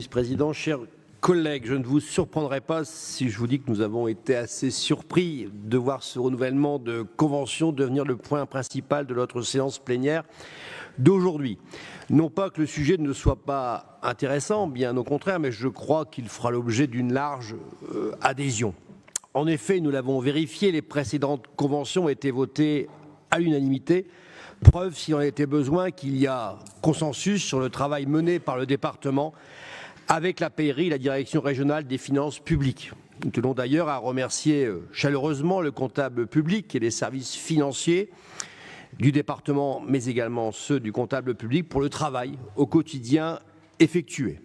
Vice-président. Chers collègues, je ne vous surprendrai pas si je vous dis que nous avons été assez surpris de voir ce renouvellement de convention devenir le point principal de notre séance plénière d'aujourd'hui. Non pas que le sujet ne soit pas intéressant, bien au contraire, mais je crois qu'il fera l'objet d'une large adhésion. En effet, nous l'avons vérifié, les précédentes conventions ont été votées à l'unanimité. Preuve, s'il en était besoin, qu'il y a consensus sur le travail mené par le département avec la PRI, la Direction régionale des finances publiques. Nous tenons d'ailleurs à remercier chaleureusement le comptable public et les services financiers du département, mais également ceux du comptable public pour le travail au quotidien effectué.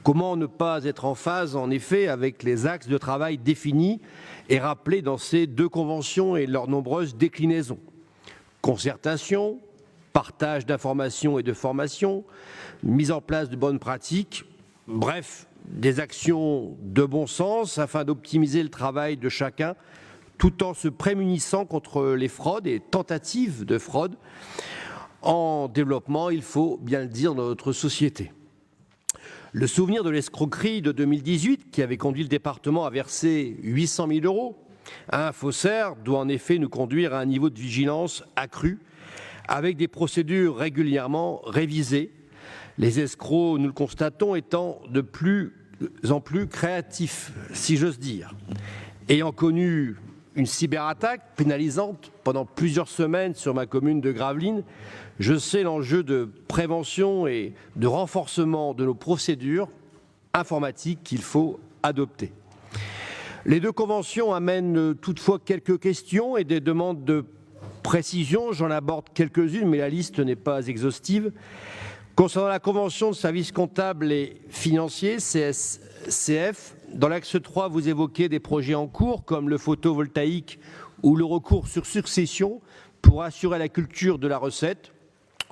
Comment ne pas être en phase, en effet, avec les axes de travail définis et rappelés dans ces deux conventions et leurs nombreuses déclinaisons ? Concertation, partage d'informations et de formations, mise en place de bonnes pratiques, bref, des actions de bon sens afin d'optimiser le travail de chacun tout en se prémunissant contre les fraudes et tentatives de fraude en développement, il faut bien le dire, dans notre société. Le souvenir de l'escroquerie de 2018 qui avait conduit le département à verser 800 000 € à un faussaire doit en effet nous conduire à un niveau de vigilance accru avec des procédures régulièrement révisées. Les escrocs, nous le constatons, étant de plus en plus créatifs, si j'ose dire. Ayant connu une cyberattaque pénalisante pendant plusieurs semaines sur ma commune de Gravelines, je sais l'enjeu de prévention et de renforcement de nos procédures informatiques qu'il faut adopter. Les deux conventions amènent toutefois quelques questions et des demandes de précision. J'en aborde quelques-unes, mais la liste n'est pas exhaustive. Concernant la convention de services comptables et financiers, CSCF, dans l'axe 3, vous évoquez des projets en cours comme le photovoltaïque ou le recours sur succession pour assurer la culture de la recette.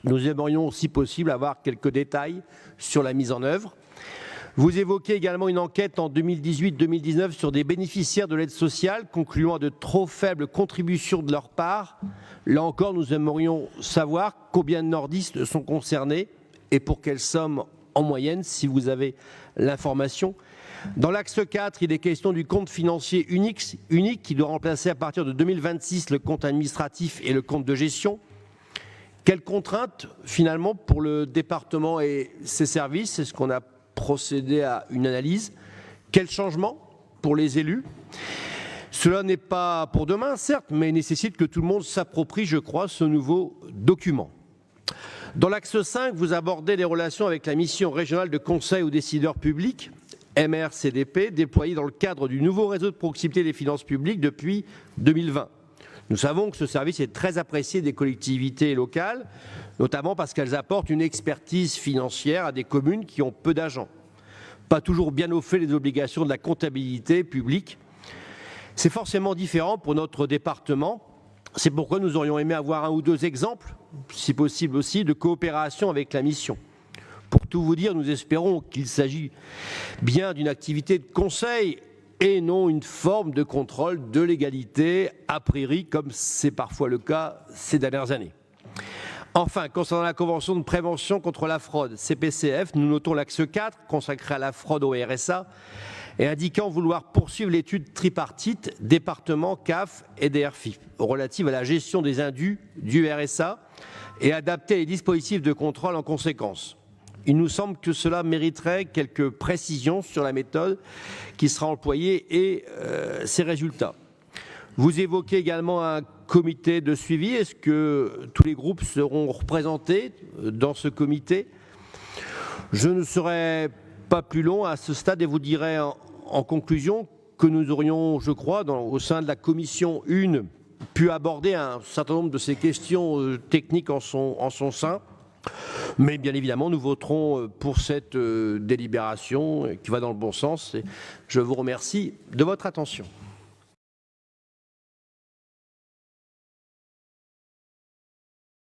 Nous aimerions, si possible, avoir quelques détails sur la mise en œuvre. Vous évoquez également une enquête en 2018-2019 sur des bénéficiaires de l'aide sociale concluant à de trop faibles contributions de leur part. Là encore, nous aimerions savoir combien de nordistes sont concernés et pour quelle somme en moyenne, si vous avez l'information. Dans l'axe 4, il est question du compte financier unique qui doit remplacer à partir de 2026 le compte administratif et le compte de gestion. Quelles contraintes, finalement, pour le département et ses services? Est-ce qu'on a procédé à une analyse? Quels changements pour les élus? Cela n'est pas pour demain, certes, mais nécessite que tout le monde s'approprie, je crois, ce nouveau document. Dans l'axe 5, vous abordez les relations avec la mission régionale de conseil aux décideurs publics, MRCDP, déployée dans le cadre du nouveau réseau de proximité des finances publiques depuis 2020. Nous savons que ce service est très apprécié des collectivités locales, notamment parce qu'elles apportent une expertise financière à des communes qui ont peu d'agents. Pas toujours bien au fait des obligations de la comptabilité publique. C'est forcément différent pour notre département. C'est pourquoi nous aurions aimé avoir un ou deux exemples, si possible aussi, de coopération avec la mission. Pour tout vous dire, nous espérons qu'il s'agit bien d'une activité de conseil et non une forme de contrôle de légalité, a priori, comme c'est parfois le cas ces dernières années. Enfin, concernant la Convention de prévention contre la fraude, CPCF, nous notons l'axe 4, consacré à la fraude au RSA, et indiquant vouloir poursuivre l'étude tripartite département, CAF et DRFI, relative à la gestion des indus du RSA, et adapter les dispositifs de contrôle en conséquence. Il nous semble que cela mériterait quelques précisions sur la méthode qui sera employée et ses résultats. Vous évoquez également un comité de suivi. Est-ce que tous les groupes seront représentés dans ce comité? Je ne serai pas plus long à ce stade et vous dirai en conclusion que nous aurions, je crois, au sein de la commission 1, pu aborder un certain nombre de ces questions techniques en son sein. Mais bien évidemment, nous voterons pour cette délibération qui va dans le bon sens. Et je vous remercie de votre attention.